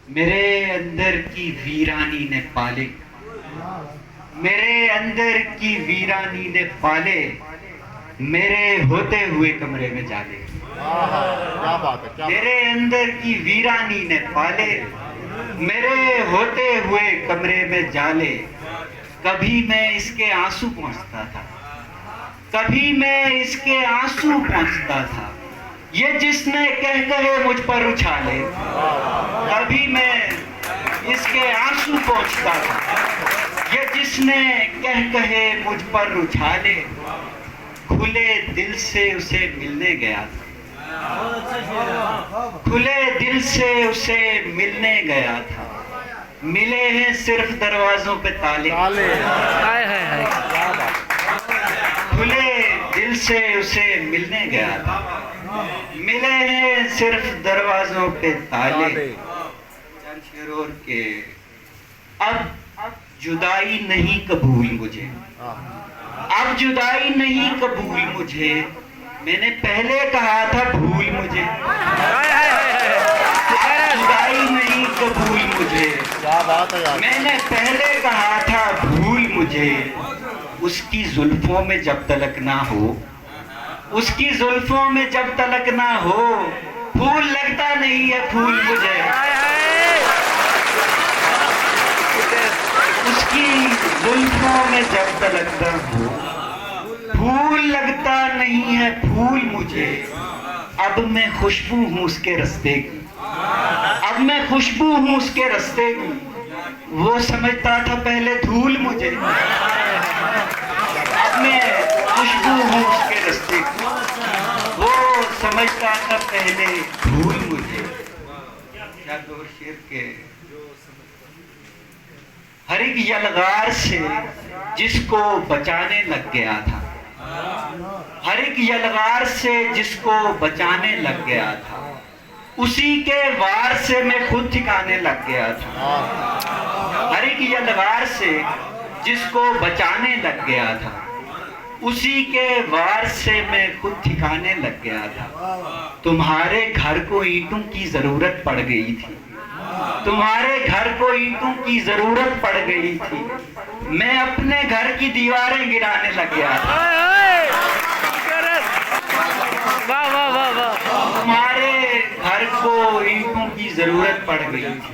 मेरे अंदर की वीरानी ने पाले, मेरे अंदर की वीरानी ने पाले, मेरे होते हुए कमरे में जाले। क्या बात है, क्या मेरे अंदर की वीरानी ने पाले, मेरे होते हुए कमरे में जाले। कभी मैं इसके आंसू पहुंचता था, कभी मैं इसके आंसू पहुंचता था, ये जिसने कह कहे मुझ पर उछाले। कभी मैं इसके आंसू पहुंचता था, ये जिसने कह कहे मुझ पर उछाले। खुले दिल से उसे मिलने गया था, खुले दिल से उसे मिलने गया था। मिले हैं सिर्फ दरवाजों पे ताले, खुले दिल से उसे मिलने गया था। मिले हैं सिर्फ दरवाजों पे ताले। चंद शेर और के अब जुदाई नहीं कबूल मुझे, अब जुदाई नहीं कबूल मुझे। मैंने पहले कहा था भूल मुझे, जुदाई नहीं कबूल मुझे। क्या बात है यार। मैंने पहले कहा था भूल मुझे। उसकी जुल्फों में जब तलक ना हो, उसकी जुल्फों में जब तलक ना हो, फूल लगता नहीं है फूल मुझे। उसकी जुल्फों में जब तलक ना हो, फूल लगता नहीं है फूल मुझे। अब मैं खुशबू हूँ उसके रास्ते की, अब मैं खुशबू हूँ उसके रास्ते की। वो समझता था पहले धूल मुझे, अब मैं खुशबू हूँ उसके रास्ते की। वो समझता था पहले धूल मुझे। क्या दो शेर के हर एक यलगार से जिसको बचाने लग गया था, हर एक यलगार से जिसको बचाने लग गया था, उसी के वार से मैं खुद ठिकाने लग गया था। हर एक यलगार से जिसको बचाने लग गया था, उसी के वार से मैं खुद ठिकाने लग गया था। तुम्हारे घर को ईंटों की जरूरत पड़ गई थी, तुम्हारे घर को ईंटों की जरूरत पड़ गई थी। मैं अपने घर की दीवारें गिराने लग गया था। वाह वाह वाह वाह। तुम्हारे घर को ईंटों की जरूरत पड़ गई थी,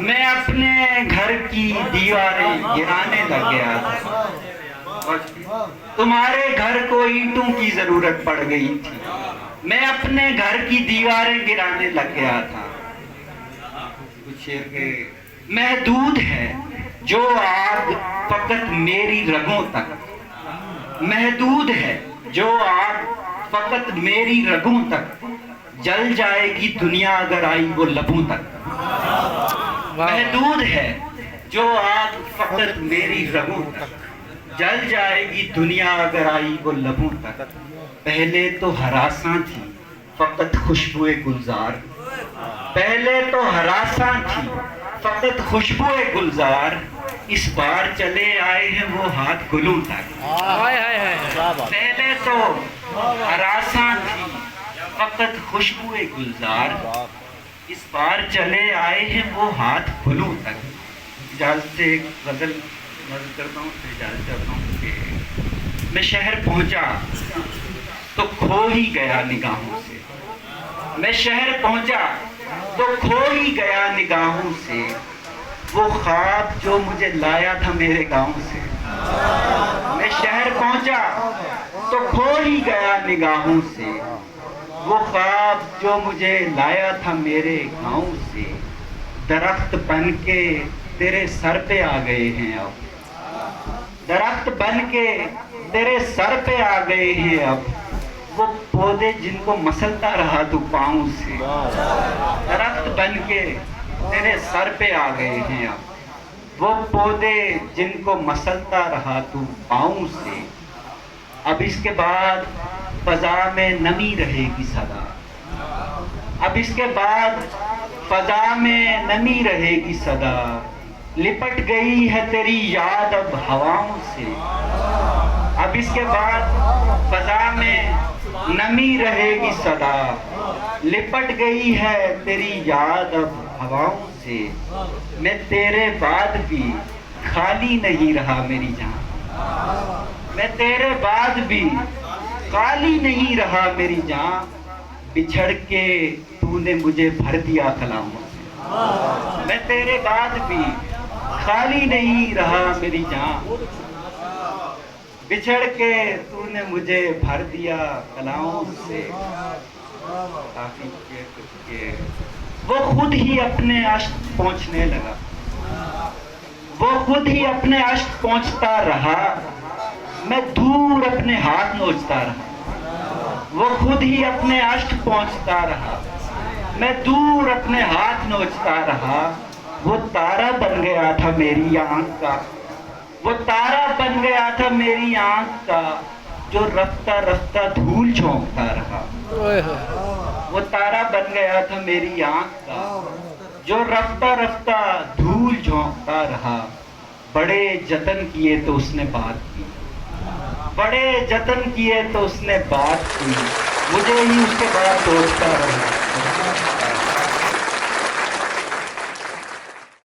मैं अपने घर की दीवारें गिराने लग गया था। तुम्हारे घर को ईंटों की जरूरत पड़ गई थी, मैं अपने घर की दीवारें गिराने लग गया था। कुछ शेर के महदूद है जो आग फकत मेरी रगों तक, महदूद है जो आग फकत मेरी रगों तक। जल जाएगी दुनिया अगर आई वो लबों तक। महदूद है जो आग फकत मेरी रगों तक, जल जाएगी दुनिया अगर आई वो लबों तक। पहले तो हरासा थी फकत खुशबुए गुलजार, पहले तो हरासा थी फकत खुशबुए गुलजार। इस बार चले आए हैं वो हाथ गुलों तक। क्या बात। पहले तो हरासा थी फकत खुशबुए गुलजार, इस बार चले आए हैं वो हाथ गुलों तक। इजाजत से एक गजल नज़र करता हूँ, फिर इजाजत करता हूँ कि मैं शहर पहुंचा तो खो ही गया निगाहों से, मैं शहर पहुंचा तो खो ही गया निगाहों से। वो ख्वाब जो मुझे लाया था मेरे गांव से, मैं शहर पहुंचा तो खो ही गया निगाहों से। वो ख्वाब जो मुझे लाया था मेरे गांव से, दरख्त बन के तेरे सर पे आ गए हैं अब, दरख्त बन के तेरे सर पे आ गए हैं अब। वो पौधे जिनको मसलता रहा तू पाँव से, दरख्त बन के तेरे सर पे आ गए हैं अब। वो पौधे जिनको मसलता रहा तू पाँव से। अब इसके बाद फजा में नमी रहेगी सदा, अब इसके बाद फजा में नमी रहेगी सदा। लिपट गई है तेरी याद अब हवाओं से, अब इसके बाद फजा में नमी रहेगी सदा। लिपट गई है तेरी याद अब हवाओं से, मैं तेरे बाद भी खाली नहीं रहा मेरी जान, मैं तेरे बाद भी खाली नहीं रहा मेरी जान, बिछड़ के तूने मुझे भर दिया कलामों से, मैं तेरे बाद भी खाली नहीं रहा मेरी जान, बिछड़ के तूने मुझे भर दिया कलाओं से। काफी के वो खुद ही अपने अष्ट पहुंचने लगा, वो खुद ही अपने अष्ट पहुंचता रहा, मैं दूर अपने हाथ नोचता रहा, वो खुद ही अपने अष्ट पहुंचता रहा, मैं दूर अपने हाथ नोचता रहा, वो तारा बन गया था मेरी आंख का, वो तारा बन गया था मेरी आंख का, जो रफ्ता रफ्ता धूल झोंकता रहा, वो तारा बन गया था मेरी आंख का, जो रफ्ता रफ्ता धूल झोंकता रहा, बड़े जतन किए तो उसने बात की, बड़े जतन किए तो उसने बात की, मुझे ही उसके बाद सोचता रहा,